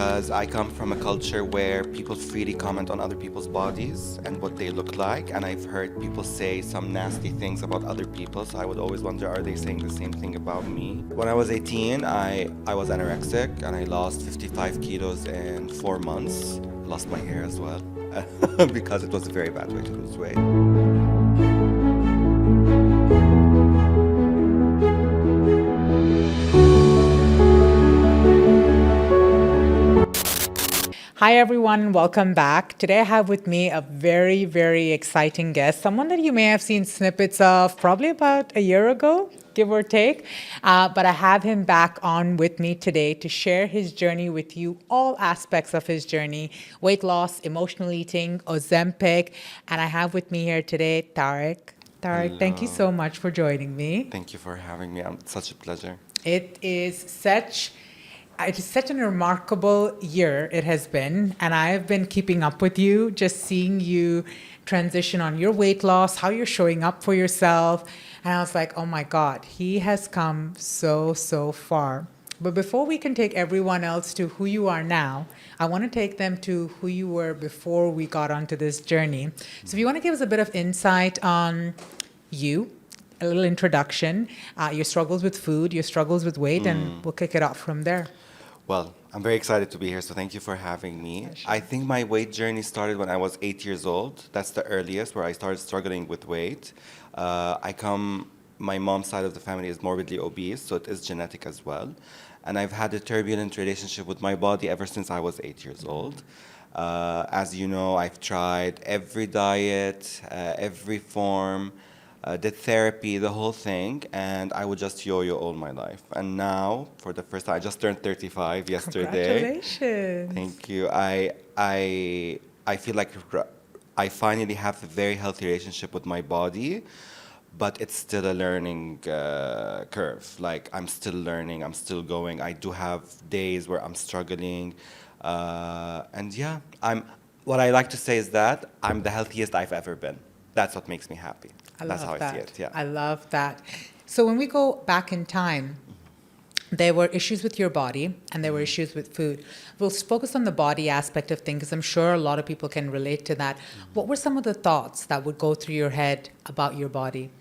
because I come from a culture where people freely comment on other people's bodies and what they look like. And I've heard people say some nasty things about other people. So I would always wonder, are they saying the same thing about me? When I was 18, I was anorexic and I lost 55 kilos in 4 months. Lost my hair as well because it was a very bad way to lose weight. Hi, everyone. Welcome back. Today I have with me a very, very exciting guest, someone that you may have seen snippets of probably about a year ago, give or take. But I have him back on with me today to share his journey with you, all aspects of his journey, weight loss, emotional eating, Ozempic. And I have with me here today, Tarek. Tarek, thank you Hello. so much for joining me. Thank you for having me. It's such a pleasure. It is such a remarkable year it has been, and I have been keeping up with you, just seeing you transition on your weight loss, how you're showing up for yourself. And I was like, oh my God, he has come so far. But before we can take everyone else to who you are now, I want to take them to who you were before we got onto this journey. So if you want to give us a bit of insight on you, a little introduction, your struggles with food, your struggles with weight, and we'll kick it off from there. Well, I'm very excited to be here, so thank you for having me. I think my weight journey started when I was 8 years old. That's the earliest where I started struggling with weight. My mom's side of the family is morbidly obese, so it is genetic as well. And I've had a turbulent relationship with my body ever since I was 8 years old. As you know, I've tried every diet, every form, did therapy, the whole thing, and I would just yo-yo all my life. And now, for the first time, I just turned 35 yesterday. Congratulations. Thank you. I feel like I finally have a very healthy relationship with my body, but it's still a learning curve. Like, I'm still learning, I'm still going. I do have days where I'm struggling. And yeah, what I like to say is that I'm the healthiest I've ever been. That's what makes me happy. That's how I see it. Yeah. I love that. So when we go back in time, there were issues with your body and there were issues with food. We'll focus on the body aspect of things because I'm sure a lot of people can relate to that. What were some of the thoughts that would go through your head about your body?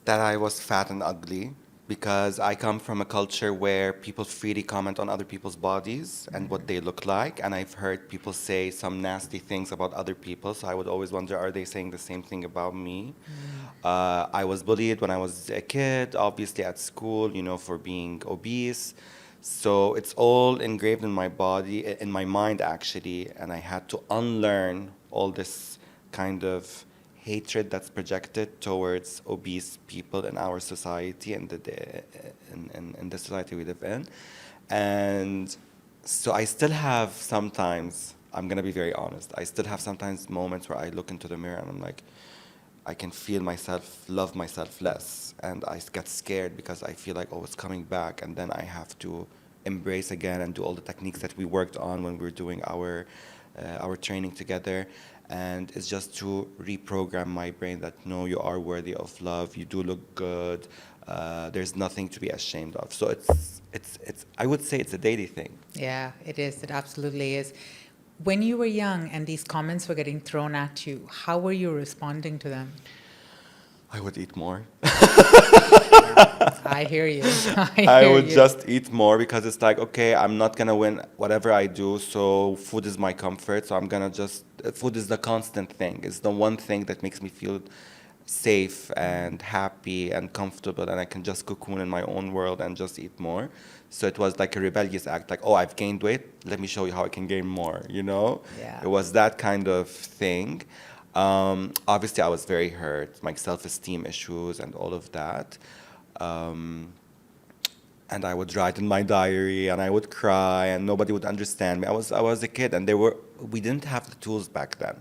That I was fat and ugly because I come from a culture where people freely comment on other people's bodies and what they look like. And I've heard people say some nasty things about other people. So I would always wonder, are they saying the same thing about me? I was bullied when I was a kid, obviously at school, for being obese. So it's all engraved in my body, in my mind actually. And I had to unlearn all this kind of hatred that's projected towards obese people in our society and in the society we live in. And so I still have sometimes, I'm going to be very honest, I still have sometimes moments where I look into the mirror and I'm like, I can feel myself, love myself less. And I get scared because I feel like, oh, it's coming back. And then I have to embrace again and do all the techniques that we worked on when we were doing our training together. And it's just to reprogram my brain that, no, you are worthy of love, you do look good, there's nothing to be ashamed of. So I would say it's a daily thing. Yeah, it is. It absolutely is. When you were young and these comments were getting thrown at you, how were you responding to them? I would eat more. I hear you. I would just eat more because it's like, okay, I'm not going to win whatever I do, so food is my comfort, so I'm going to food is the constant thing. It's the one thing that makes me feel safe and happy and comfortable, and I can just cocoon in my own world and just eat more. So it was like a rebellious act, like, oh, I've gained weight, let me show you how I can gain more, Yeah. It was that kind of thing. Obviously, I was very hurt, my self-esteem issues and all of that. And I would write in my diary, and I would cry, and nobody would understand me. I was a kid, and we didn't have the tools back then.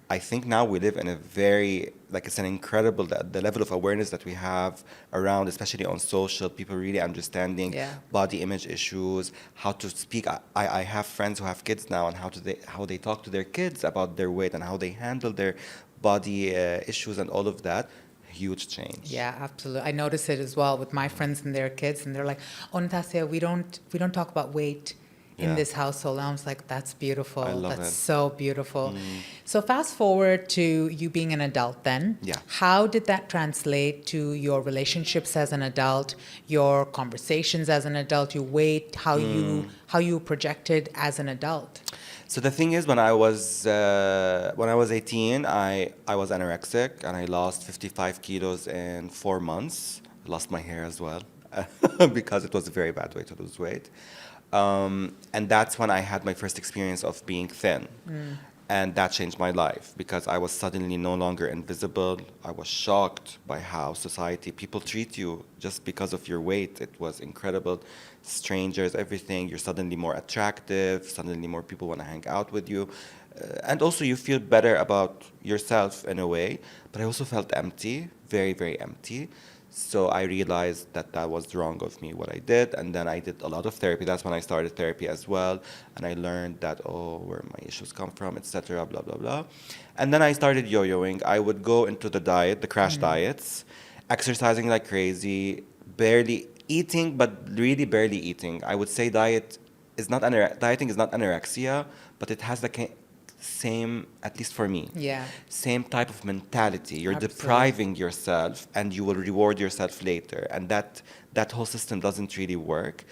I think now we live in a very, it's an incredible, the level of awareness that we have around, especially on social, people really understanding body image issues, how to speak. I have friends who have kids now, and how they talk to their kids about their weight and how they handle their body issues and all of that. Huge change. Yeah, absolutely. I notice it as well with my friends and their kids, and they're like, "Oh, Natasha, we don't talk about weight in Yeah. this household. I was like, that's beautiful. I love That's it. so beautiful. So fast forward to you being an adult then. Yeah. How did that translate to your relationships as an adult, your conversations as an adult, your weight, how you projected as an adult? So the thing is, when I was 18, I was anorexic and I lost 55 kilos in 4 months. I lost my hair as well because it was a very bad way to lose weight. And that's when I had my first experience of being thin. And that changed my life because I was suddenly no longer invisible. I was shocked by how society, people treat you just because of your weight. It was incredible. Strangers, everything. You're suddenly more attractive. Suddenly more people want to hang out with you. And also you feel better about yourself in a way. But I also felt empty, very, very empty. So I realized that that was wrong of me, what I did. And then I did a lot of therapy. That's when I started therapy as well. And I learned that, oh, where my issues come from, etc., blah, blah, blah. And then I started yo-yoing. I would go into the diet, the crash diets, exercising like crazy, barely eating, but really barely eating. I would say dieting is not anorexia, but it has the same, at least for me, Yeah. same type of mentality. You're Absolutely. depriving yourself and you will reward yourself later. And that whole system doesn't really work.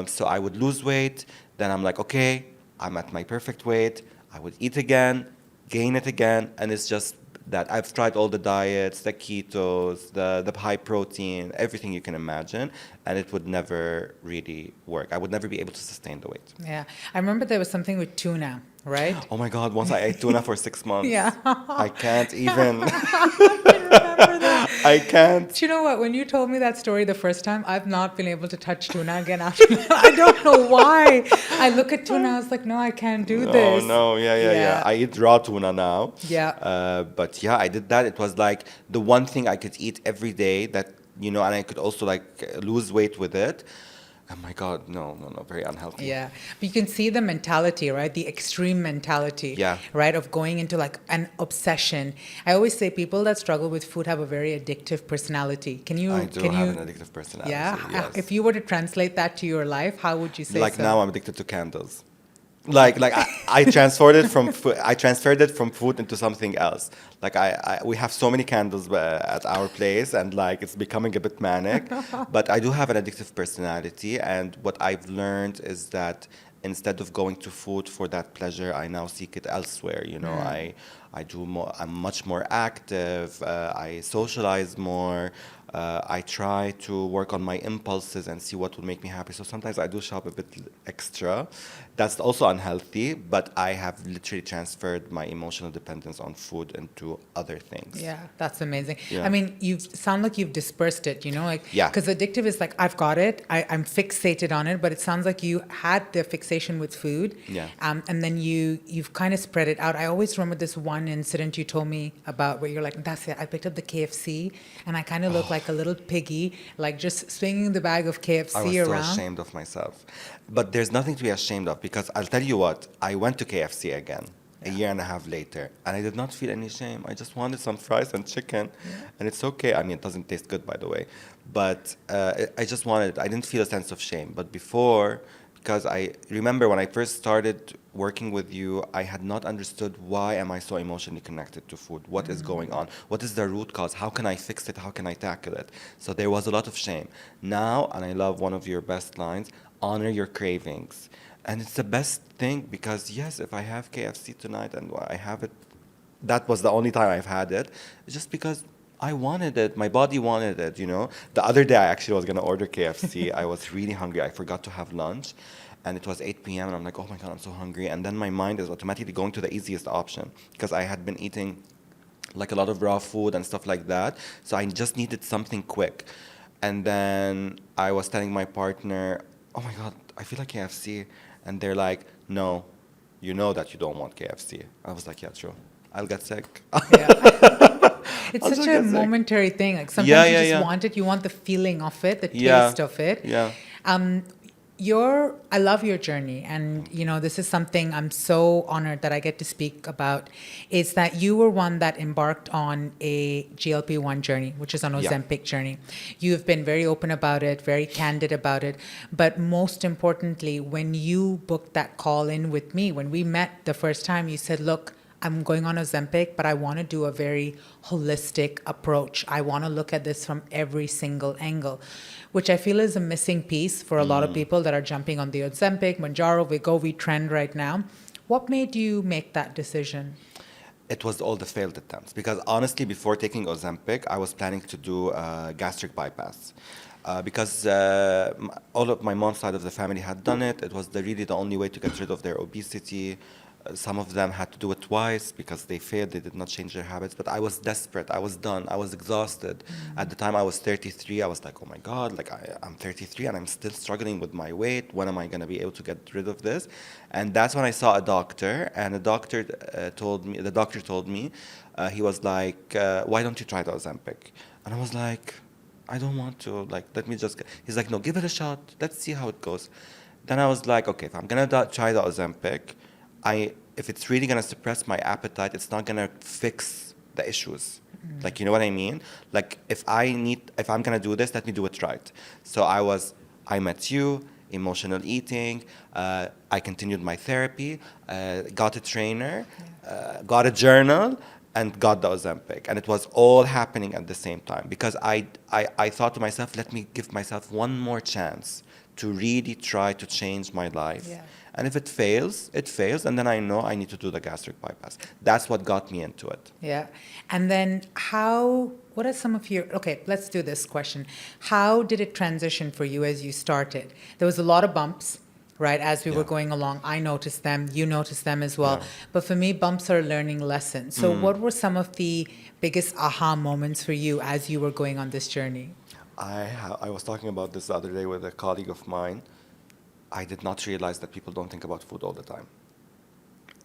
So I would lose weight. Then I'm like, okay, I'm at my perfect weight. I would eat again, gain it again. And it's just that I've tried all the diets, the ketos, the high protein, everything you can imagine. And it would never really work. I would never be able to sustain the weight. Yeah. I remember there was something with tuna, right? Oh my God, once I ate tuna for 6 months. Yeah. I can't even. Remember that? I can't. Do you know what? When you told me that story the first time, I've not been able to touch tuna again after that. I don't know why. I look at tuna, I was like, no, I can't do this. No, yeah. I eat raw tuna now. Yeah. But yeah, I did that. It was like the one thing I could eat every day that, and I could also like lose weight with it. Oh my God, no, very unhealthy. Yeah. But you can see the mentality, right? The extreme mentality, Yeah. right? Of going into like an obsession. I always say people that struggle with food have a very addictive personality. Can you? I do have an addictive personality. Yeah. Yes. If you were to translate that to your life, how would you say Like so? now I'm addicted to candles. Like I transferred it from food into something else. Like we have so many candles at our place, and like it's becoming a bit manic. But I do have an addictive personality, and what I've learned is that instead of going to food for that pleasure, I now seek it elsewhere. I do more. I'm much more active. I socialize more. I try to work on my impulses and see what will make me happy. So sometimes I do shop a bit extra. That's also unhealthy, but I have literally transferred my emotional dependence on food into other things. Yeah, that's amazing. Yeah. I mean, you sound like you've dispersed it, like, Yeah. because addictive is like, I've got it, I'm fixated on it, but it sounds like you had the fixation with food. Yeah. And then you've kind of spread it out. I always remember this one incident you told me about where you're like, that's it, I picked up the KFC and I kind of look like a little piggy, like just swinging the bag of KFC I was around. so ashamed of myself. But there's nothing to be ashamed of because I'll tell you what, I went to KFC again a year and a half later and I did not feel any shame. I just wanted some fries and chicken and it's okay. I mean, it doesn't taste good, by the way. But I just wanted, I didn't feel a sense of shame. But before, because I remember when I first started working with you, I had not understood why am I so emotionally connected to food? What is going on? What is the root cause? How can I fix it? How can I tackle it? So there was a lot of shame. Now, and I love one of your best lines, honor your cravings. And it's the best thing because yes, if I have KFC tonight and I have it, that was the only time I've had it, just because I wanted it. My body wanted it, The other day I actually was going to order KFC. I was really hungry. I forgot to have lunch. And it was 8 p.m. and I'm like, oh my God, I'm so hungry. And then my mind is automatically going to the easiest option because I had been eating like a lot of raw food and stuff like that. So I just needed something quick. And then I was telling my partner, oh my God, I feel like KFC. And they're like, no, you know that you don't want KFC. I was like, yeah, true. I'll get sick. Yeah. It's I'll such just a get sick. momentary thing. Like sometimes you just Yeah. want it. You want the feeling of it, the Yeah. taste of it. Yeah. I love your journey, and this is something I'm so honored that I get to speak about. Is that you were one that embarked on a GLP-1 journey, which is an Yeah. Ozempic journey. You've been very open about it, very candid about it, but most importantly, when you booked that call in with me, when we met the first time, you said, "Look, I'm going on Ozempic, but I want to do a very holistic approach. I want to look at this from every single angle," which I feel is a missing piece for a lot of people that are jumping on the Ozempic, Mounjaro, Wegovy trend right now. What made you make that decision? It was all the failed attempts because honestly, before taking Ozempic, I was planning to do a gastric bypass. Because all of my mom's side of the family had done it. It was really the only way to get rid of their obesity. Some of them had to do it twice because they failed. They did not change their habits. But I was desperate. I was done. I was exhausted. At the time, I was 33. I was like, oh my God, like I'm 33 and I'm still struggling with my weight. When am I going to be able to get rid of this? And that's when I saw a doctor. And the doctor told me, he was like, why don't you try the Ozempic? And I was like, I don't want to. Like, let me just. He's like, no, give it a shot. Let's see how it goes. Then I was like, okay, if I'm going to try the Ozempic, if it's really going to suppress my appetite, it's not going to fix the issues. Like, you know what I mean? Like, if I'm going to do this, let me do it right. So I met you, emotional eating. I continued my therapy, got a trainer, got a journal, and got the Ozempic. And it was all happening at the same time because I thought to myself, let me give myself one more chance to really try to change my life. Yeah. And if it fails, it fails. And then I know I need to do the gastric bypass. That's what got me into it. Yeah. And then what are some of okay, let's do this question. How did it transition for you as you started? There was a lot of bumps, right? As we were going along, I noticed them, you noticed them as well. Yeah. But for me, bumps are learning lessons. So what were some of the biggest aha moments for you as you were going on this journey? I was talking about this the other day with a colleague of mine. I did not realize that people don't think about food all the time.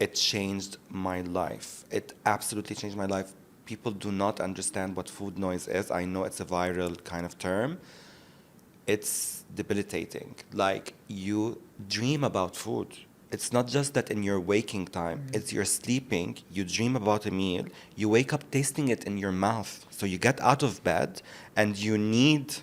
It changed my life. It absolutely changed my life. People do not understand what food noise is. I know it's a viral kind of term. It's debilitating. Like, you dream about food. It's not just that in your waking time, it's you're sleeping, you dream about a meal, you wake up tasting it in your mouth. So you get out of bed and you need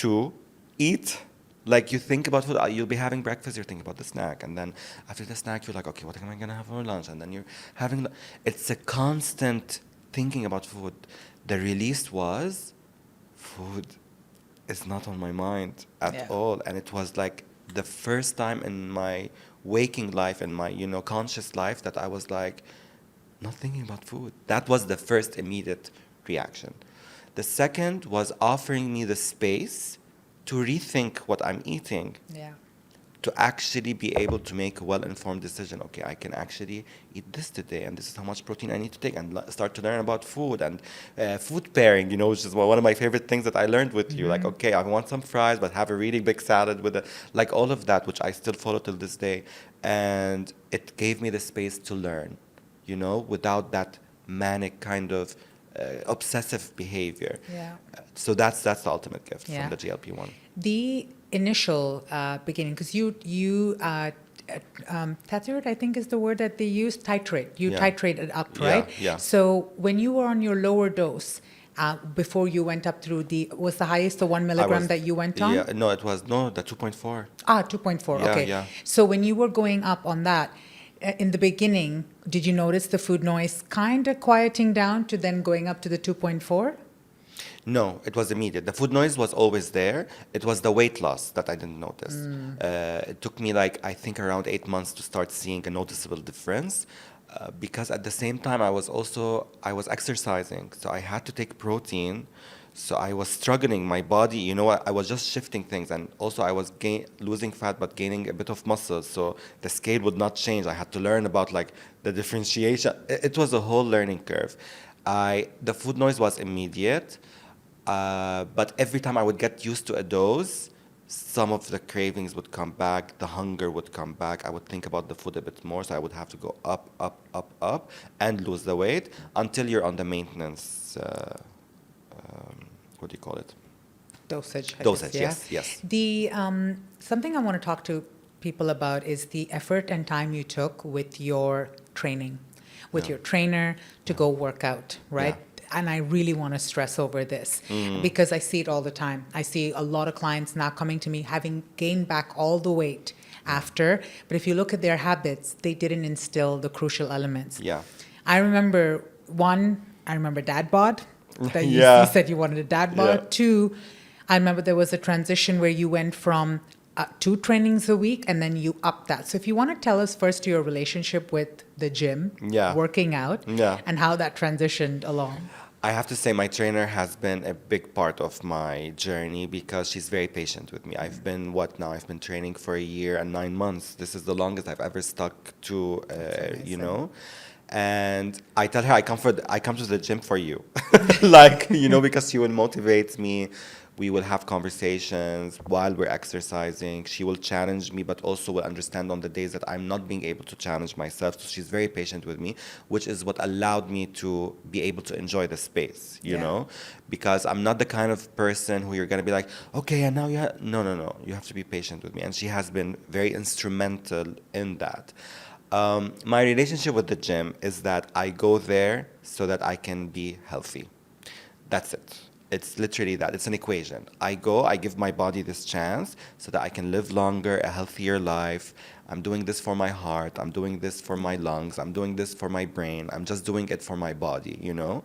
to eat. Like, you think about food, you'll be having breakfast, you're thinking about the snack. And then after the snack, you're like, okay, what am I going to have for lunch? And then you're having, it's a constant thinking about food. The release was, food is not on my mind at all. And it was like the first time in my waking life and my, conscious life that I was like, not thinking about food. That was the first immediate reaction. The second was offering me the space to rethink what I'm eating, to actually be able to make a well-informed decision. Okay, I can actually eat this today, and this is how much protein I need to take, and start to learn about food and food pairing, which is one of my favorite things that I learned with you. Like, okay, I want some fries, but have a really big salad with it. Like, all of that, which I still follow till this day. And it gave me the space to learn, without that manic kind of obsessive behavior. So that's the ultimate gift from the GLP-1. The initial beginning, because you tattooed, I think is the word that they use, titrate. You titrated up, right? Yeah. So when you were on your lower dose, before you went up through was the highest the 1 milligram that you went on? Yeah, no, it was, the 2.4. 2.4, Yeah, okay. yeah. So when you were going up on that, in the beginning, did you notice the food noise kind of quieting down to then going up to the 2.4? No, it was immediate. The food noise was always there. It was the weight loss that I didn't notice. It took me I think around 8 months to start seeing a noticeable difference. Because at the same time, I was exercising. So I had to take protein. So I was struggling. My body, I was just shifting things. And also I was losing fat, but gaining a bit of muscle. So the scale would not change. I had to learn about the differentiation. It was a whole learning curve. The food noise was immediate. But every time I would get used to a dose, some of the cravings would come back, the hunger would come back. I would think about the food a bit more, so I would have to go up, and lose the weight until you're on the maintenance, what do you call it? Dosage, I Dosage, guess, yeah? yes, yes. The something I want to talk to people about is the effort and time you took with your training, with Yeah. your trainer to go work out, right? And I really want to stress over this because I see it all the time. I see a lot of clients now coming to me having gained back all the weight after, but if you look at their habits, they didn't instill the crucial elements. Yeah. I remember I remember dad bod. That you Yeah. said you wanted a dad bod. Yeah. Two, I remember there was a transition where you went from 2 trainings a week and then you upped that. So if you want to tell us first your relationship with the gym, Yeah. working out, Yeah. and how that transitioned along. I have to say my trainer has been a big part of my journey because she's very patient with me. I've been, what now? I've been training for a year and 9 months. This is the longest I've ever stuck to, you know. And I tell her I come to the gym for you. Like, you know, because she will motivate me. We will have conversations while we're exercising. She will challenge me, but also will understand on the days that I'm not being able to challenge myself. So she's very patient with me, which is what allowed me to be able to enjoy the space, you know? Because I'm not the kind of person who you're going to be like, okay, and now no. You have to be patient with me. And she has been very instrumental in that. My relationship with the gym is that I go there so that I can be healthy. That's it. It's literally that. It's an equation. I go, I give my body this chance so that I can live longer, a healthier life. I'm doing this for my heart. I'm doing this for my lungs. I'm doing this for my brain. I'm just doing it for my body, you know?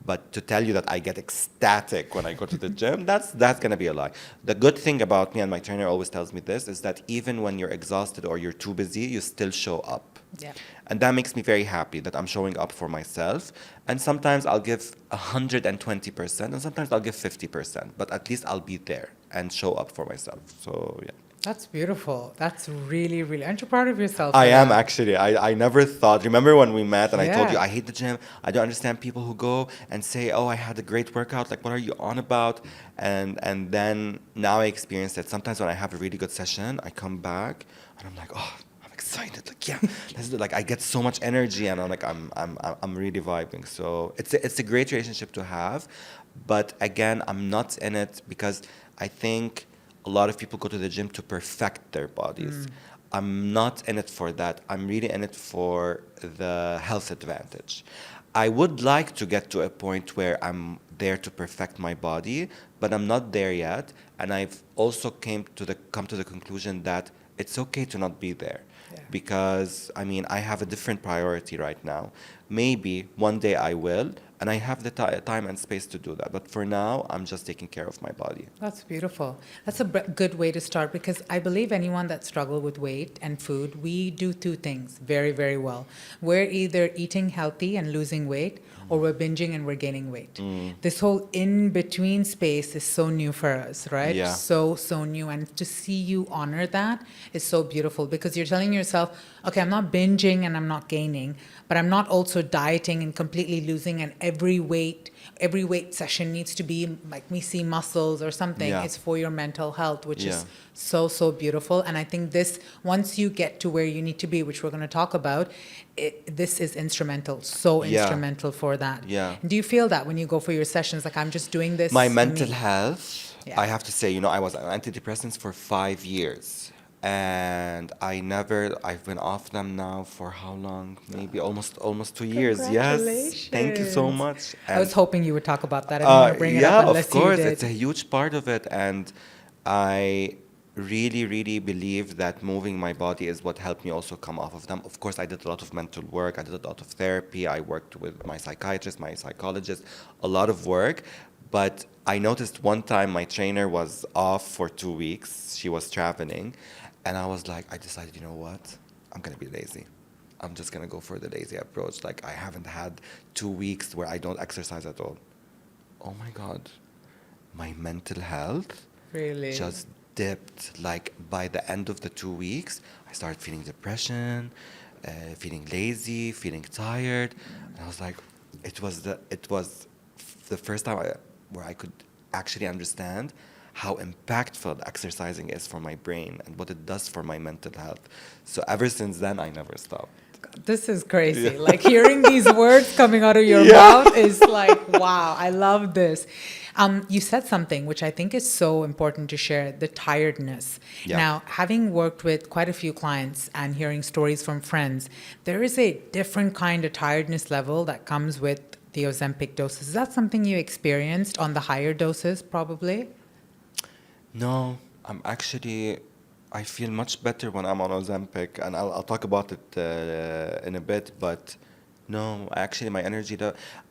But to tell you that I get ecstatic when I go to the gym, that's going to be a lie. The good thing about me, and my trainer always tells me this, is that even when you're exhausted or you're too busy, you still show up. Yeah. And that makes me very happy that I'm showing up for myself. And sometimes I'll give 120%, and sometimes I'll give 50%. But at least I'll be there and show up for myself. So, yeah. That's beautiful. That's really, really. Aren't you proud of yourself? I for am that? actually. I never thought. Remember when we met and I told you Yeah. I hate the gym? I don't understand people who go and say, oh, I had a great workout. Like, what are you on about? And then now I experience that sometimes when I have a really good session, I come back and I'm like, oh, I'm excited. Like, yeah, let's do it. Like, I get so much energy and I'm like, I'm really vibing. So it's a great relationship to have. But again, I'm not in it because I think a lot of people go to the gym to perfect their bodies. I'm not in it for that. I'm really in it for the health advantage. I would like to get to a point where I'm there to perfect my body, but I'm not there yet. And I've also come to the conclusion that it's okay to not be there. Yeah. Because, I mean, I have a different priority right now. Maybe one day I will, and I have the time and space to do that. But for now, I'm just taking care of my body. That's beautiful. That's a good way to start because I believe anyone that struggles with weight and food, we do two things very, very well. We're either eating healthy and losing weight, or we're binging and we're gaining weight. This whole in-between space is so new for us, right? Yeah. So new. And to see you honor that is so beautiful because you're telling yourself, okay, I'm not binging and I'm not gaining, but I'm not also dieting and completely losing, and every weight session needs to be like me see muscles or something. Yeah. It's for your mental health, which Yeah. is so beautiful. And I think this, once you get to where you need to be, which we're going to talk about, this is instrumental, Yeah. instrumental for that. Yeah. Do you feel that when you go for your sessions, like I'm just doing this My for mental me? health, Yeah. I have to say, I was on antidepressants for 5 years. And I've been off them now for how long? Maybe almost 2 years. Yes. Thank you so much. I was hoping you would talk about that. I didn't want to bring it up unless of course. you did. It's a huge part of it. And I really, really believe that moving my body is what helped me also come off of them. Of course, I did a lot of mental work. I did a lot of therapy. I worked with my psychiatrist, my psychologist, a lot of work. But I noticed one time my trainer was off for 2 weeks. She was traveling. And I was like, I decided, you know what? I'm going to be lazy. I'm just going to go for the lazy approach. Like, I haven't had 2 weeks where I don't exercise at all. Oh my God. My mental health Really? just dipped. Like, by the end of the 2 weeks, I started feeling depression, feeling lazy, feeling tired. And I was like, it was the first time where I could actually understand how impactful exercising is for my brain and what it does for my mental health. So ever since then, I never stopped. This is crazy. Yeah. Like hearing these words coming out of your Yeah. mouth is like, wow, I love this. You said something which I think is so important to share, the tiredness. Yeah. Now, having worked with quite a few clients and hearing stories from friends, there is a different kind of tiredness level that comes with the Ozempic doses. Is that something you experienced on the higher doses, probably? No, I feel much better when I'm on Ozempic, and I'll talk about it in a bit, but no, actually, my energy,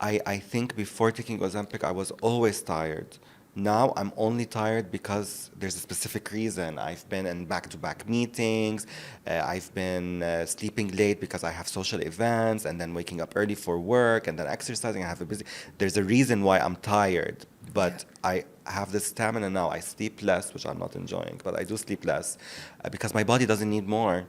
I think before taking Ozempic, I was always tired. Now I'm only tired because there's a specific reason. I've been in back-to-back meetings. I've been sleeping late because I have social events, and then waking up early for work, and then exercising. I have a busy. There's a reason why I'm tired, but I have the stamina now. I sleep less, which I'm not enjoying, but I do sleep less because my body doesn't need more,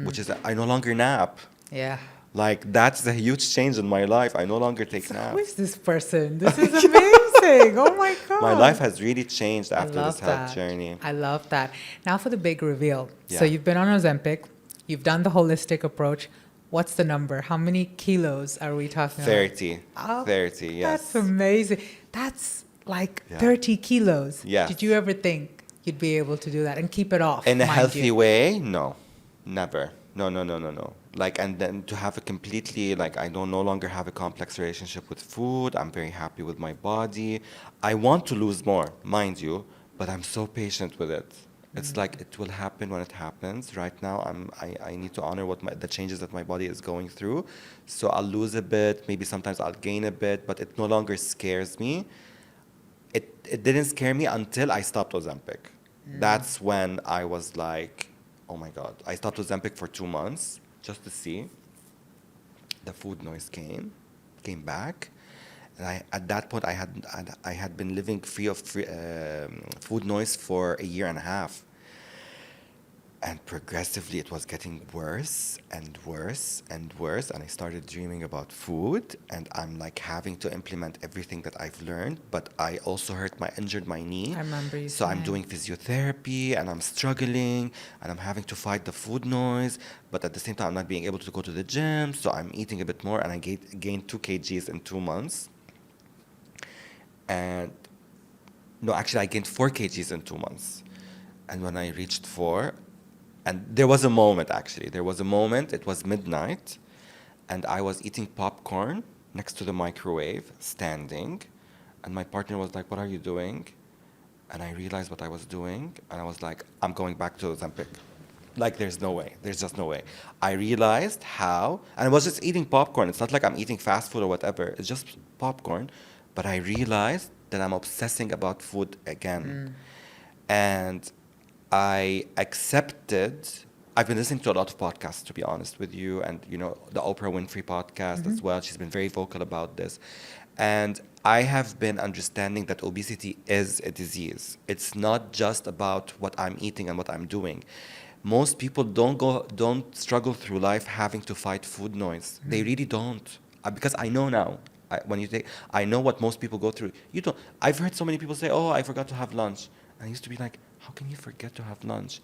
which is I no longer nap. Yeah. Like, that's a huge change in my life. I no longer take So naps. who is this person? This is amazing. Oh my God. My life has really changed I after love this health that. journey. I love that. Now for the big reveal. So Yeah. you've been on Ozempic, you've done the holistic approach. What's the number? How many kilos are we talking 30. about? 30, yes. That's amazing. That's like Yeah. 30 kilos. Yes. Did you ever think you'd be able to do that and keep it off? In a mind healthy you? way? No. Never. No, no, no, no, no. Like, and then to have a completely, like, I don't no longer have a complex relationship with food. I'm very happy with my body. I want to lose more, mind you, but I'm so patient with it. It's like it will happen when it happens. Right now, I need to honor the changes that my body is going through. So I'll lose a bit. Maybe sometimes I'll gain a bit, but it no longer scares me. It didn't scare me until I stopped Ozempic. That's when I was like, oh my God. I stopped Ozempic for 2 months just to see. The food noise came back. And at that point, I had been living free of food noise for a year and a half. And progressively, it was getting worse and worse and worse. And I started dreaming about food. And I'm like having to implement everything that I've learned. But I also injured my knee. I remember you So I'm saying. doing physiotherapy and I'm struggling and I'm having to fight the food noise. But at the same time, I'm not being able to go to the gym. So I'm eating a bit more. And I gained 2 kgs in 2 months. And no, actually, I gained 4 kgs in 2 months. And when I reached 4, and there was a moment, actually. There was a moment, it was midnight, and I was eating popcorn next to the microwave, standing. And my partner was like, what are you doing? And I realized what I was doing, and I was like, I'm going back to Ozempic. Like, there's no way. There's just no way. I realized how, and I was just eating popcorn. It's not like I'm eating fast food or whatever. It's just popcorn. But I realized that I'm obsessing about food again. And I accepted. I've been listening to a lot of podcasts, to be honest with you, and the Oprah Winfrey podcast as well. She's been very vocal about this, and I have been understanding that obesity is a disease. It's not just about what I'm eating and what I'm doing. Most people don't struggle through life having to fight food noise. They really don't, because I know now. I know what most people go through. You don't. I've heard so many people say, "Oh, I forgot to have lunch," and I used to be like, how can you forget to have lunch?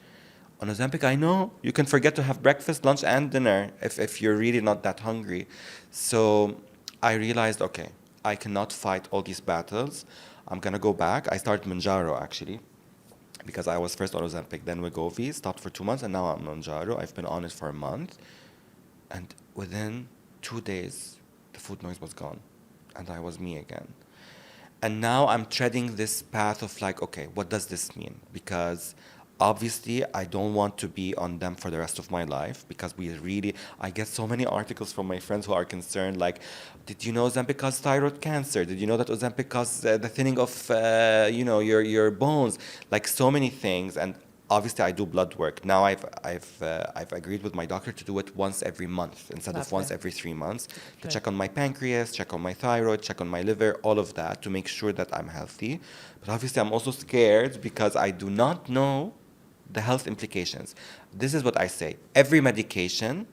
On Ozempic, I know you can forget to have breakfast, lunch, and dinner if you're really not that hungry. So I realized, okay, I cannot fight all these battles. I'm going to go back. I started Mounjaro, actually, because I was first on Ozempic, then Wegovy, stopped for 2 months, and now I'm on Mounjaro. I've been on it for a month. And within 2 days, the food noise was gone, and I was me again. And now I'm treading this path of like, okay, what does this mean? Because obviously I don't want to be on them for the rest of my life, because I get so many articles from my friends who are concerned, like, did you know Ozempic causes thyroid cancer? Did you know that Ozempic causes the thinning of, your bones? Like, so many things. And obviously I do blood work. Now I've agreed with my doctor to do it once every month instead of once every 3 months, to check on my pancreas, check on my thyroid, check on my liver, all of that, to make sure that I'm healthy. But obviously I'm also scared because I do not know the health implications. This is what I say. Every medication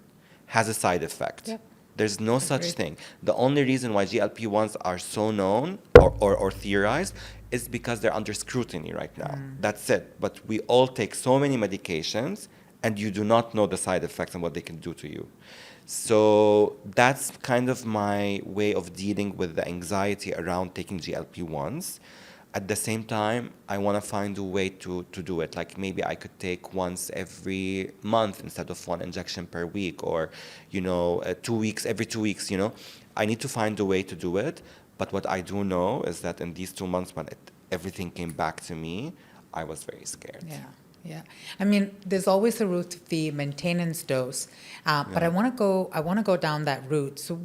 has a side effect. Yep. There's no such thing. The only reason why GLP-1s are so known or theorized is because they're under scrutiny right now. That's it. But we all take so many medications, and you do not know the side effects and what they can do to you. So that's kind of my way of dealing with the anxiety around taking GLP-1s. At the same time, I want to find a way to do it. Like maybe I could take once every month instead of one injection per week, or, 2 weeks, every 2 weeks, I need to find a way to do it. But what I do know is that in these 2 months, when everything came back to me, I was very scared. Yeah. Yeah, I mean, there's always a route of the maintenance dose, but I want to go down that route. So,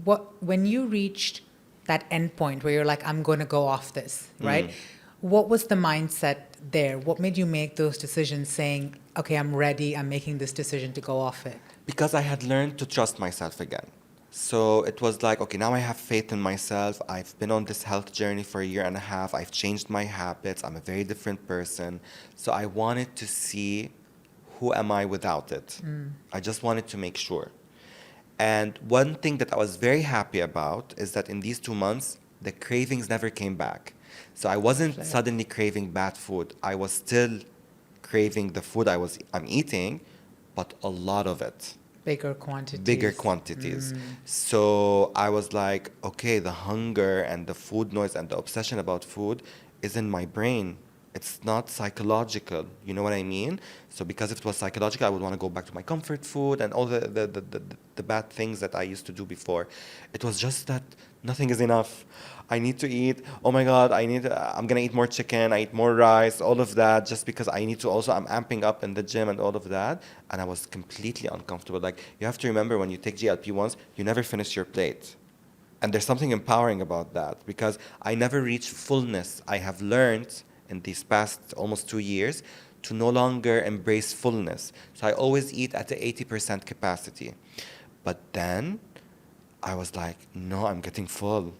when you reached that end point where you're like, I'm going to go off this, right? What was the mindset there? What made you make those decisions, saying, okay, I'm ready, I'm making this decision to go off it? Because I had learned to trust myself again. So it was like, okay, now I have faith in myself. I've been on this health journey for a year and a half. I've changed my habits. I'm a very different person. So I wanted to see, who am I without it? I just wanted to make sure. And one thing that I was very happy about is that in these 2 months, the cravings never came back. So I wasn't suddenly craving bad food. I was still craving the food I'm eating, but a lot of it. Bigger quantities. So I was like, okay, the hunger and the food noise and the obsession about food is in my brain. It's not psychological. You know what I mean? So because if it was psychological, I would want to go back to my comfort food and all the bad things that I used to do before. It was just that nothing is enough. I need to eat. Oh my God, I'm going to eat more chicken. I eat more rice, all of that, just because I need to also, I'm amping up in the gym and all of that. And I was completely uncomfortable. Like, you have to remember, when you take GLP-1s, you never finish your plate. And there's something empowering about that, because I never reach fullness. I have learned in these past almost 2 years to no longer embrace fullness. So I always eat at the 80% capacity. But then I was like, no, I'm getting full.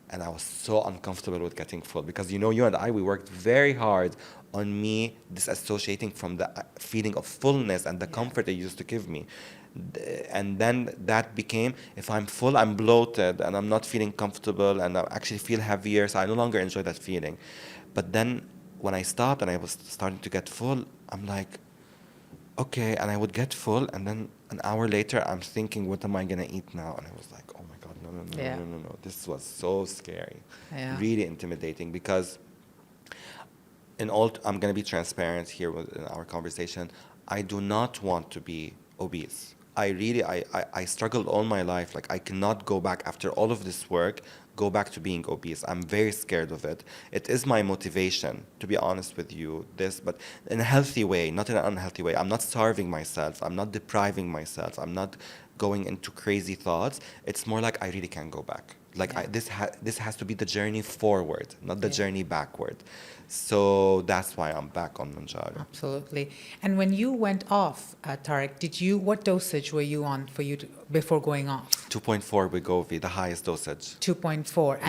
And I was so uncomfortable with getting full, because you and I, we worked very hard on me disassociating from the feeling of fullness and the comfort it used to give me. And then that became, if I'm full, I'm bloated and I'm not feeling comfortable and I actually feel heavier, so I no longer enjoy that feeling. But then when I stopped and I was starting to get full, I'm like, okay, and I would get full, and then an hour later, I'm thinking, what am I gonna eat now? And I was like, oh my God, no. This was so scary, really intimidating, because I'm gonna be transparent here in our conversation. I do not want to be obese. I struggled all my life. Like, I cannot go back after all of this work, go back to being obese. I'm very scared of it. It is my motivation, to be honest with you, but in a healthy way, not in an unhealthy way. I'm not starving myself. I'm not depriving myself. I'm not going into crazy thoughts. It's more like I really can't go back. Like, this has to be the journey forward, not the journey backward. So that's why I'm back on Mounjaro. Absolutely. And when you went off, Tarek, what dosage were you on before going off? 2.4 Wegovy, the highest dosage. 2.4,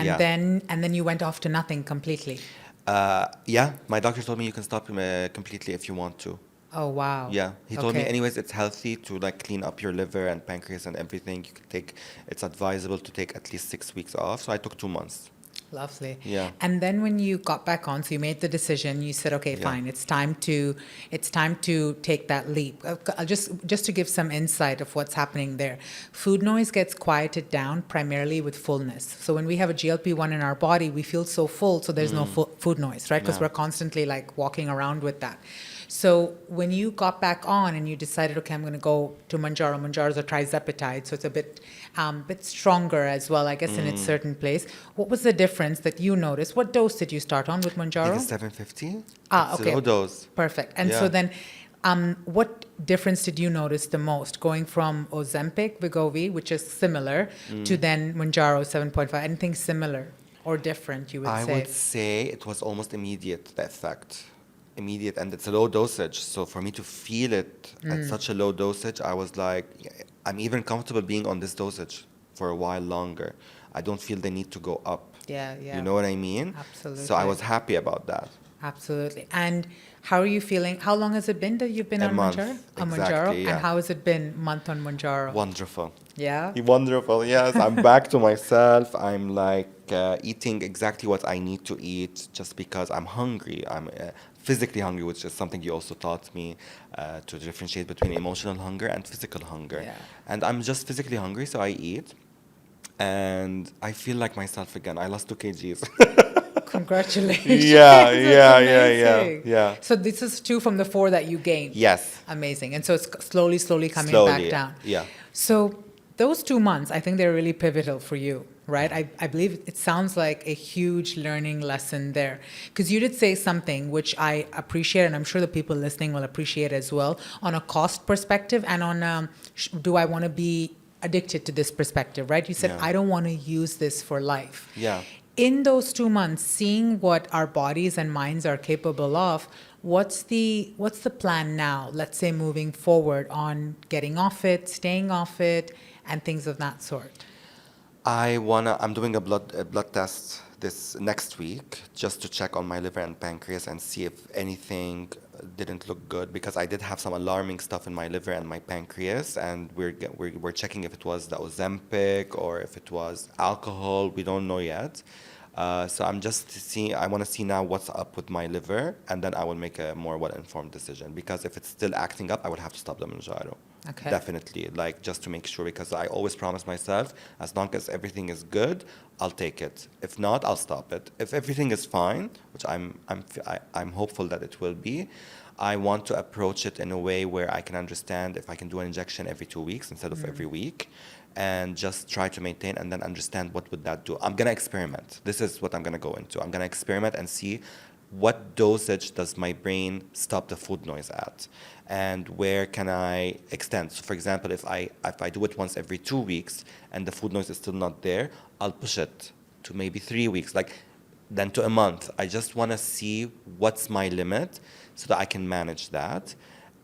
and then you went off to nothing completely. My doctor told me you can stop completely if you want to. Oh wow. Yeah, he told me anyways it's healthy to clean up your liver and pancreas and everything. It's advisable to take at least 6 weeks off. So I took 2 months. Lovely. Yeah. And then when you got back on, so you made the decision, you said, okay, fine, it's time to take that leap. Just to give some insight of what's happening there. Food noise gets quieted down primarily with fullness. So when we have a GLP-1 in our body, we feel so full, so there's no food noise, right? Because we're constantly walking around with that. So when you got back on and you decided, okay, I'm going to go to Mounjaro. Mounjaro is a trizepatide, so it's a bit stronger as well, I guess, in its certain place. What was the difference that you noticed? What dose did you start on with Mounjaro? I think it's 750. Okay. Low dose. Perfect. And so then, what difference did you notice the most going from Ozempic, Wegovy, which is similar, to then Mounjaro 7.5? Anything similar or different, you would say? I would say it was almost immediate, the effect. Immediate, and it's a low dosage. So for me to feel it at such a low dosage, I was like, I'm even comfortable being on this dosage for a while longer. I don't feel the need to go up. Yeah. You know what I mean? Absolutely. So I was happy about that. Absolutely. And how are you feeling? How long has it been that you've been on Mounjaro? Exactly, And how has it been month on Mounjaro? Wonderful. Yeah? Wonderful, yes. I'm back to myself. I'm eating exactly what I need to eat just because I'm hungry. I'm physically hungry, which is something you also taught me to differentiate between emotional hunger and physical hunger. Yeah. And I'm just physically hungry, so I eat. And I feel like myself again. I lost 2 kgs. Congratulations. Yeah, That's yeah. amazing. Yeah. So this is 2 from the 4 that you gained. Yes. Amazing. And so it's slowly coming back Slowly. down. Yeah. So those 2 months, I think they're really pivotal for you, right? I believe it sounds like a huge learning lesson there. Because you did say something which I appreciate, and I'm sure the people listening will appreciate as well, on a cost perspective and on do I want to be addicted to this perspective, right? You said, Yeah. I don't want to use this for life. Yeah. In those 2 months, seeing what our bodies and minds are capable of, what's the plan now? Let's say moving forward on getting off it, staying off it, and things of that sort. I'm doing a blood test this next week just to check on my liver and pancreas and see if anything didn't look good, because I did have some alarming stuff in my liver and my pancreas, and we're checking if it was the Ozempic or if it was alcohol. We don't know yet. So I'm just seeing. I want to see now what's up with my liver, and then I will make a more well-informed decision. Because if it's still acting up, I will have to stop the Mounjaro. Okay. Definitely, like just to make sure. Because I always promise myself, as long as everything is good, I'll take it. If not, I'll stop it. If everything is fine, which I'm hopeful that it will be, I want to approach it in a way where I can understand if I can do an injection every 2 weeks instead of every week, and just try to maintain and then understand what would that do. I'm going to experiment. This is what I'm going to go into. I'm going to experiment and see what dosage does my brain stop the food noise at, and where can I extend. So for example, if I do it once every 2 weeks and the food noise is still not there, I'll push it to maybe 3 weeks, then to a month. I just want to see what's my limit so that I can manage that.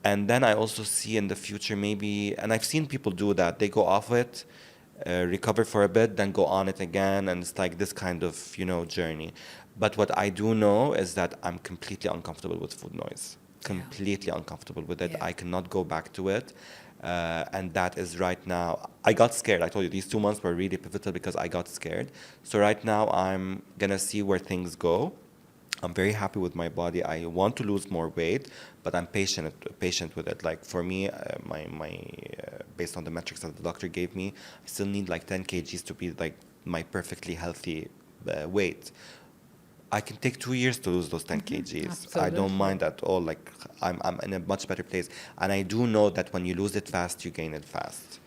And then I also see in the future maybe, and I've seen people do that, they go off it, recover for a bit, then go on it again, and it's like this kind of, journey. But what I do know is that I'm completely uncomfortable with food noise. Completely uncomfortable with it. Yeah. I cannot go back to it. And that is right now, I got scared. I told you these 2 months were really pivotal because I got scared. So right now I'm gonna see where things go. I'm very happy with my body. I want to lose more weight, but I'm patient with it. Like for me, based on the metrics that the doctor gave me, I still need like 10 kgs to be like my perfectly healthy weight. I can take 2 years to lose those 10 kgs. Absolutely. I don't mind at all. Like I'm in a much better place, and I do know that when you lose it fast, you gain it fast.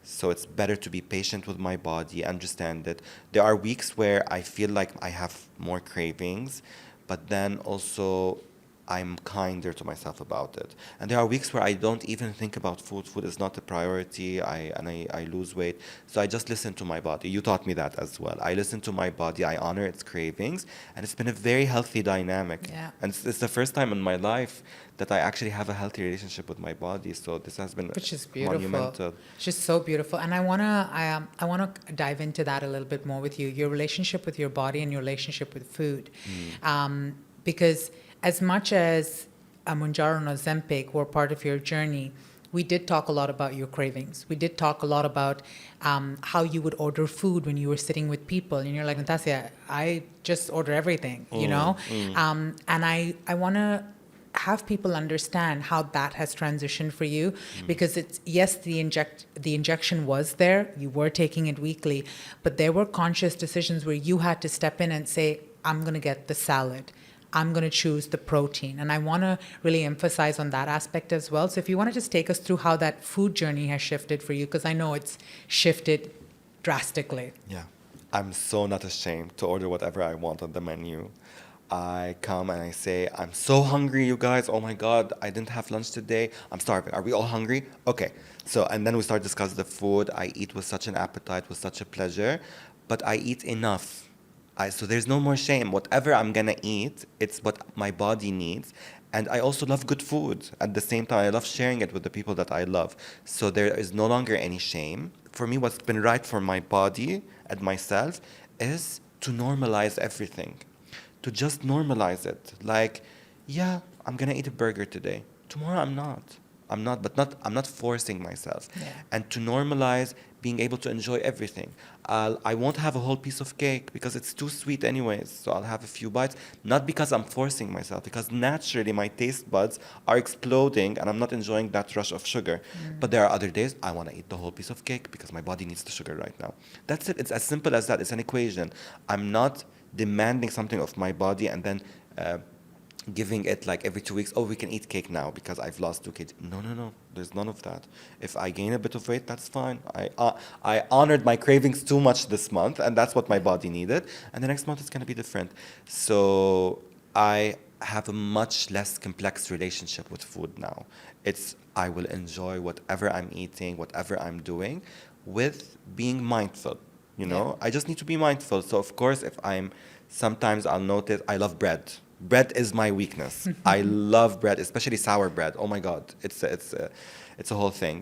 So it's better to be patient with my body, understand it. There are weeks where I feel like I have more cravings, but then also I'm kinder to myself about it. And there are weeks where I don't even think about food. Food is not a priority. I lose weight. So I just listen to my body. You taught me that as well. I listen to my body. I honor its cravings. And it's been a very healthy dynamic. Yeah. And it's the first time in my life that I actually have a healthy relationship with my body. So this has been Which is beautiful. monumental. It's just so beautiful. And I wanna dive into that a little bit more with you. Your relationship with your body and your relationship with food. Because as much as Mounjaro and Ozempic were part of your journey, we did talk a lot about your cravings. We did talk a lot about how you would order food when you were sitting with people. And you're like, Natasha, I just order everything, you know? And I want to have people understand how that has transitioned for you, because it's, yes, the injection was there, you were taking it weekly, but there were conscious decisions where you had to step in and say, I'm going to get the salad. I'm going to choose the protein. And I want to really emphasize on that aspect as well. So if you want to just take us through how that food journey has shifted for you, because I know it's shifted drastically. Yeah. I'm so not ashamed to order whatever I want on the menu. I come and I say, I'm so hungry, you guys. Oh my God, I didn't have lunch today. I'm starving. Are we all hungry? Okay. So, and then we start discussing the food. I eat with such an appetite, with such a pleasure, but I eat enough. So there's no more shame. Whatever I'm gonna eat, it's what my body needs. And I also love good food. At the same time, I love sharing it with the people that I love. So there is no longer any shame. For me, what's been right for my body and myself is to normalize everything. To just normalize it. Like, yeah, I'm gonna eat a burger today. Tomorrow I'm not, but I'm not forcing myself. Yeah. And to normalize being able to enjoy everything. I won't have a whole piece of cake because it's too sweet anyways. So I'll have a few bites, not because I'm forcing myself, because naturally my taste buds are exploding and I'm not enjoying that rush of sugar. But there are other days I want to eat the whole piece of cake because my body needs the sugar right now. That's it. It's as simple as that. It's an equation. I'm not demanding something of my body and then giving it like every 2 weeks, oh, we can eat cake now because I've lost 2 kg. No, no, no. There's none of that. If I gain a bit of weight, that's fine. I honored my cravings too much this month, and that's what my body needed. And the next month it's going to be different. So I have a much less complex relationship with food now. I will enjoy whatever I'm eating, whatever I'm doing, with being mindful. You know, I just need to be mindful. So of course, sometimes I'll notice I love bread. Bread is my weakness. I love bread, especially sour bread. Oh my God, it's a whole thing.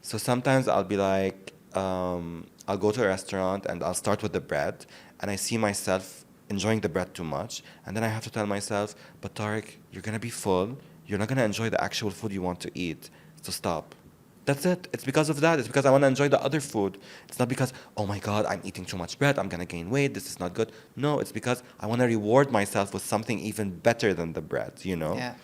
So sometimes I'll be like, I'll go to a restaurant and I'll start with the bread, and I see myself enjoying the bread too much, and then I have to tell myself, but Tarek, you're gonna be full. You're not gonna enjoy the actual food you want to eat. So stop. That's it. It's because of that. It's because I want to enjoy the other food. It's not because, oh my God, I'm eating too much bread. I'm going to gain weight. This is not good. No, it's because I want to reward myself with something even better than the bread, you know? Yeah.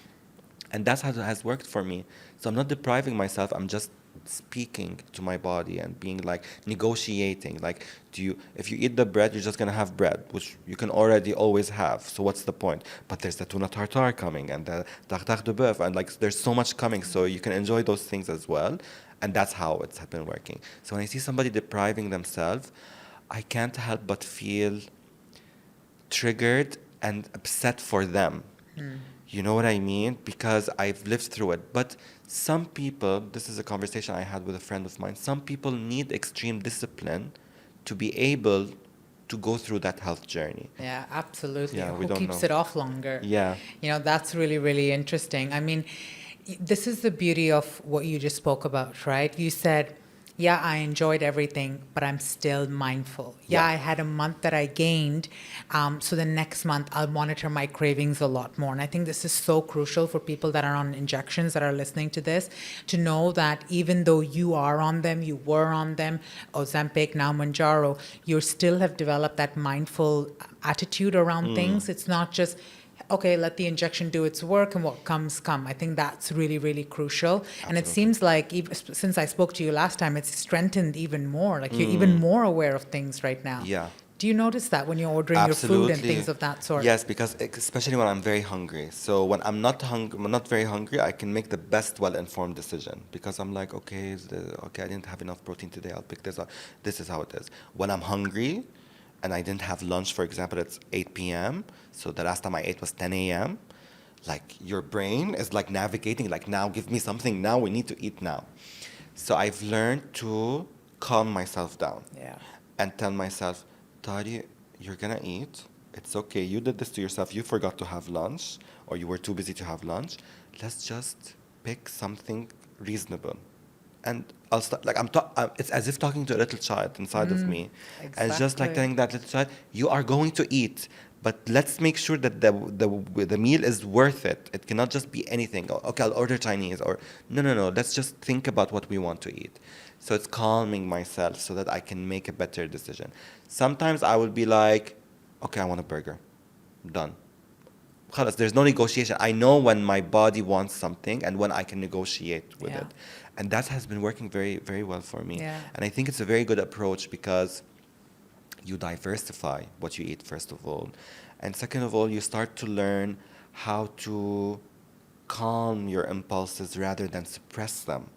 And that's how it has worked for me. So I'm not depriving myself. I'm just speaking to my body and being like negotiating. Like, if you eat the bread, you're just going to have bread, which you can already always have. So what's the point? But there's the tuna tartare coming and the tartare de bœuf, and like there's so much coming. So you can enjoy those things as well. And that's how it's been working. So when I see somebody depriving themselves, I can't help but feel triggered and upset for them. You know what I mean? Because I've lived through it. But some people, this is a conversation I had with a friend of mine, some people need extreme discipline to be able to go through that health journey. Yeah, absolutely. Yeah, we Who don't keeps know. it off longer? Yeah. You know, that's really, really interesting. I mean, this is the beauty of what you just spoke about, right? You said, yeah, I enjoyed everything, but I'm still mindful. Yeah, I had a month that I gained. So the next month, I'll monitor my cravings a lot more. And I think this is so crucial for people that are on injections that are listening to this, to know that even though you are on them, you were on them, Ozempic, now Mounjaro, you still have developed that mindful attitude around things. It's not just, okay, let the injection do its work and what comes, come. I think that's really, really crucial. Absolutely. And it seems like since I spoke to you last time, it's strengthened even more. Like you're even more aware of things right now. Yeah. Do you notice that when you're ordering your food and things of that sort? Yes, because especially when I'm very hungry. So when I'm not very hungry, I can make the best well-informed decision because I'm like, okay, I didn't have enough protein today. I'll pick this up. This is how it is. When I'm hungry, and I didn't have lunch, for example, it's 8 p.m., so the last time I ate was 10 a.m., like your brain is like navigating, like now give me something now, we need to eat now. So I've learned to calm myself down and tell myself, Tari, you're gonna eat, it's okay, you did this to yourself, you forgot to have lunch, or you were too busy to have lunch, let's just pick something reasonable. And I'll start, like it's as if talking to a little child inside of me. Exactly. And it's just like telling that little child, you are going to eat, but let's make sure that the meal is worth it. It cannot just be anything. Okay, I'll order Chinese, or no. Let's just think about what we want to eat. So it's calming myself so that I can make a better decision. Sometimes I will be like, okay, I want a burger. Done. Khalas, there's no negotiation. I know when my body wants something and when I can negotiate with it. And that has been working very, very well for me. Yeah. And I think it's a very good approach because you diversify what you eat, first of all. And second of all, you start to learn how to calm your impulses rather than suppress them.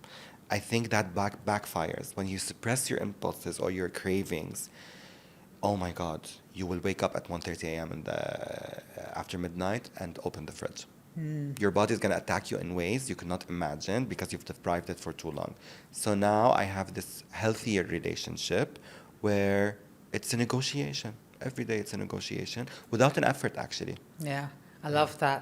I think that backfires. When you suppress your impulses or your cravings, oh my God, you will wake up at 1:30 a.m. After midnight and open the fridge. Your body is going to attack you in ways you cannot imagine because you've deprived it for too long. So now I have this healthier relationship where it's a negotiation. Every day it's a negotiation without an effort, actually. Yeah, I love that.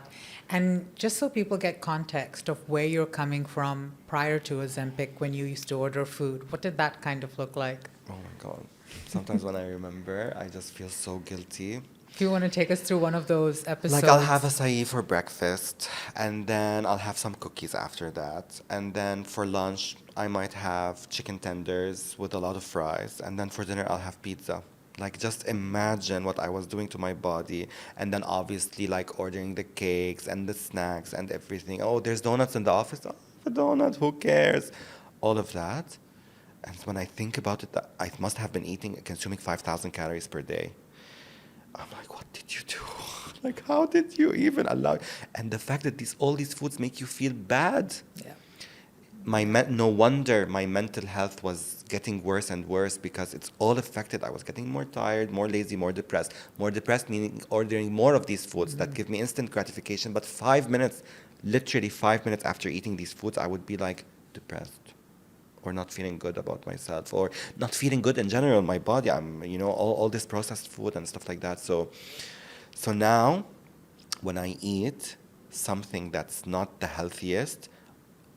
And just so people get context of where you're coming from prior to Ozempic when you used to order food, what did that kind of look like? Oh my God. Sometimes when I remember, I just feel so guilty. Do you want to take us through one of those episodes? Like I'll have acai for breakfast, and then I'll have some cookies after that. And then for lunch, I might have chicken tenders with a lot of fries, and then for dinner I'll have pizza. Like just imagine what I was doing to my body, and then obviously like ordering the cakes and the snacks and everything. Oh, there's donuts in the office. Oh, the donut, who cares? All of that. And when I think about it, I must have been consuming 5,000 calories per day. I'm like, what did you do? Like, how did you even allow? And the fact that all these foods make you feel bad. Yeah. No wonder my mental health was getting worse and worse because it's all affected. I was getting more tired, more lazy, more depressed. More depressed meaning ordering more of these foods that give me instant gratification. But 5 minutes, literally 5 minutes after eating these foods, I would be like depressed or not feeling good about myself or not feeling good in general in my body. All this processed food and stuff like that. So now when I eat something that's not the healthiest,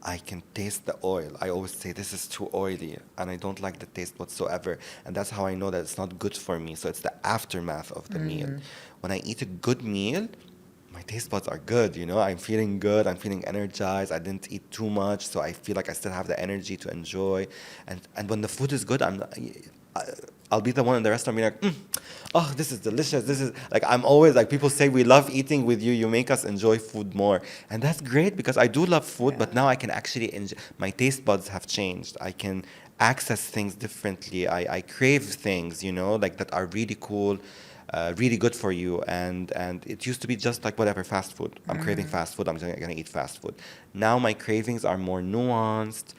I can taste the oil. I always say this is too oily and I don't like the taste whatsoever. And that's how I know that it's not good for me. So it's the aftermath of the meal. When I eat a good meal, my taste buds are good, I'm feeling good, I'm feeling energized, I didn't eat too much, so I feel like I still have the energy to enjoy. And when the food is good, I'll be the one in the restaurant being like, oh, this is delicious. This is like, I'm always like, people say we love eating with you. You make us enjoy food more. And that's great because I do love food, but now I can actually enjoy. My taste buds have changed. I can access things differently. I crave things, like that are really cool, really good for you. And it used to be just like whatever, fast food. I'm craving fast food. I'm going to eat fast food. Now my cravings are more nuanced.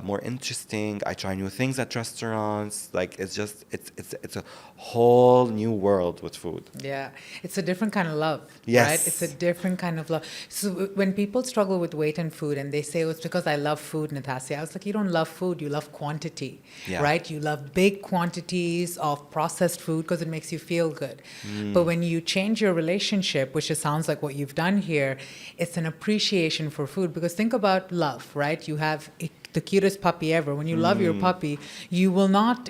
More interesting. I try new things at restaurants. Like it's a whole new world with food. Yeah, it's a different kind of love, Yes. right? It's a different kind of love. So when people struggle with weight and food and they say, oh, it's because I love food, Natasha, I was like, you don't love food, you love quantity, right? You love big quantities of processed food because it makes you feel good. But when you change your relationship, which it sounds like what you've done here, it's an appreciation for food. Because think about love, right? You have the cutest puppy ever. When you love your puppy, you will not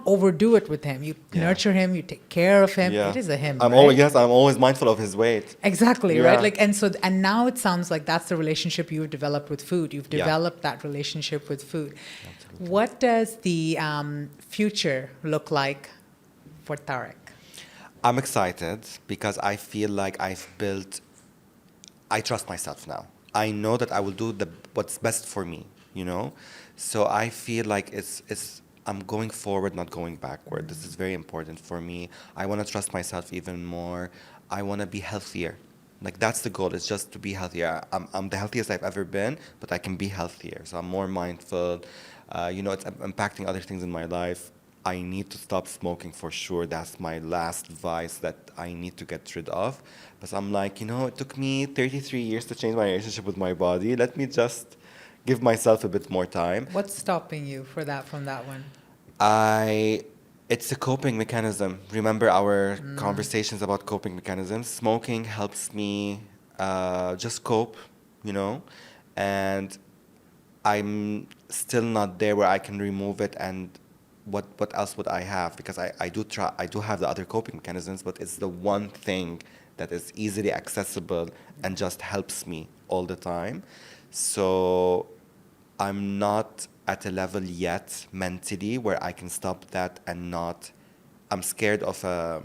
overdo it with him. You nurture him, you take care of him. It is a him. I'm right? always mindful of his weight. Exactly, right? Like, and now it sounds like that's the relationship you've developed with food. You've developed that relationship with food. Absolutely. What does the future look like for Tarek? I'm excited because I feel like I trust myself now. I know that I will do what's best for me. So I feel like I'm going forward, not going backward. This is very important for me. I want to trust myself even more. I want to be healthier. Like that's the goal. It's just to be healthier. I'm the healthiest I've ever been, but I can be healthier. So I'm more mindful. It's impacting other things in my life. I need to stop smoking for sure. That's my last vice that I need to get rid of. But I'm like, it took me 33 years to change my relationship with my body. Let me just give myself a bit more time. What's stopping you from that one? It's a coping mechanism. Remember our conversations about coping mechanisms? Smoking helps me just cope, and I'm still not there where I can remove it. And what else would I have? Because I do have the other coping mechanisms, but it's the one thing that is easily accessible and just helps me all the time. So I'm not at a level yet mentally where I can stop that and not. I'm scared of a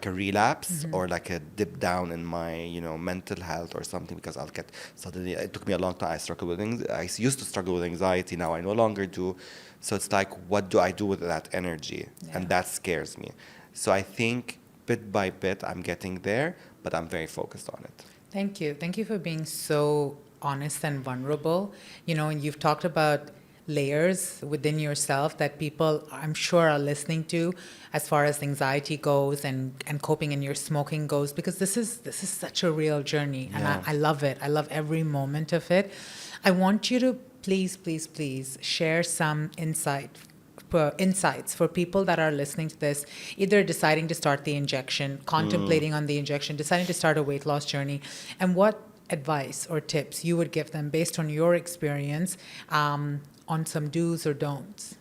relapse or like a dip down in my mental health or something, because I'll get suddenly. It took me a long time. I used to struggle with anxiety. Now I no longer do. So it's like, what do I do with that energy? And that scares me. So I think bit by bit I'm getting there, but I'm very focused on it. Thank you. Thank you for being so honest and vulnerable. And you've talked about layers within yourself that people, I'm sure, are listening to as far as anxiety goes and coping in your smoking goes, because this is such a real journey. And I love it. I love every moment of it. I want you to please share some insights for people that are listening to this, either deciding to start the injection, contemplating on the injection, deciding to start a weight loss journey, and what advice or tips you would give them based on your experience on some do's or don'ts.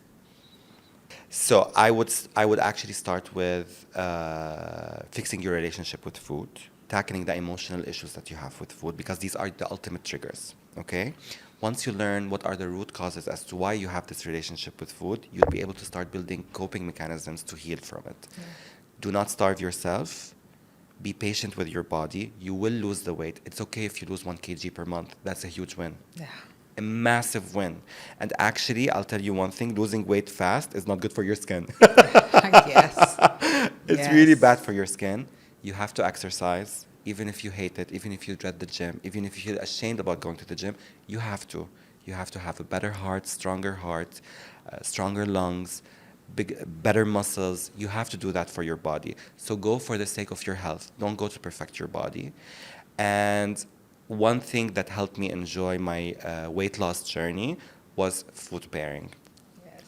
So I would actually start with fixing your relationship with food, tackling the emotional issues that you have with food, because these are the ultimate triggers. Okay, once you learn what are the root causes as to why you have this relationship with food, you'll be able to start building coping mechanisms to heal from it. Yeah. Do not starve yourself. Be patient with your body. You will lose the weight. It's okay if you lose 1 kg per month. That's a huge win. Yeah. A massive win. And actually, I'll tell you one thing, losing weight fast is not good for your skin. Yes. It's Yes. really bad for your skin. You have to exercise, even if you hate it, even if you dread the gym, even if you feel ashamed about going to the gym, you have to. You have to have a better heart, stronger lungs, better muscles. You have to do that for your body. So go for the sake of your health. Don't go to perfect your body. And one thing that helped me enjoy my weight loss journey was food pairing.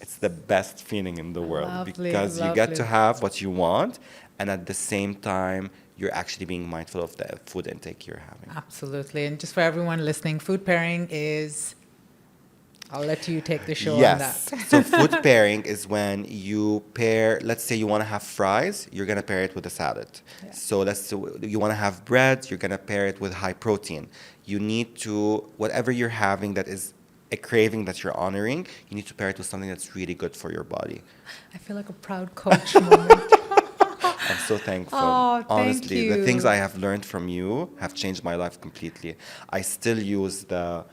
It's the best feeling in the world Lovely, because you get to lovely. have what you want, and at the same time, you're actually being mindful of the food intake you're having. Absolutely. And just for everyone listening, food pairing is, I'll let you take the show on Yes. that. So food pairing is when you pair, let's say you want to have fries, you're going to pair it with a salad. Yeah. So let's say you want to have bread, you're going to pair it with high protein. You need to, whatever you're having that is a craving that you're honoring, you need to pair it with something that's really good for your body. I feel like a proud coach moment. I'm so thankful. Oh, thank Honestly, the things you. I have learned from you have changed my life completely. I still use the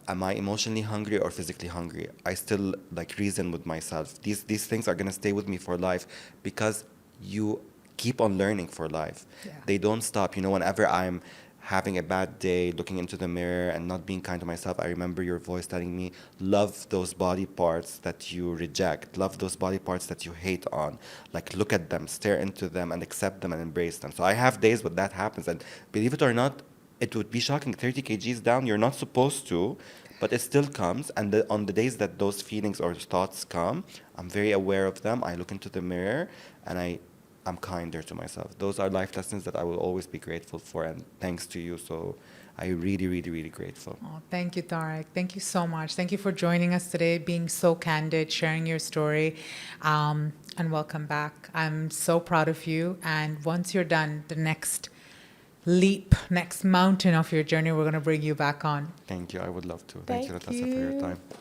am I emotionally hungry or physically hungry? I still like reason with myself. These things are gonna stay with me for life because you keep on learning for life. Yeah. They don't stop. You know, whenever I'm having a bad day, looking into the mirror and not being kind to myself, I remember your voice telling me, love those body parts that you reject, love those body parts that you hate on. Like, look at them, stare into them, and accept them and embrace them. So I have days when that happens, and believe it or not, it would be shocking. 30 kgs down, you're not supposed to, but it still comes. And on the days that those feelings or thoughts come, I'm very aware of them. I look into the mirror, and I'm kinder to myself. Those are life lessons that I will always be grateful for, and thanks to you. So I'm really, really, really grateful. Oh, thank you, Tarek. Thank you so much. Thank you for joining us today, being so candid, sharing your story, and welcome back. I'm so proud of you. And once you're done, the next leap, next mountain of your journey, we're going to bring you back on. Thank you. I would love to. Thank you, Thank Natasha, for your you. time.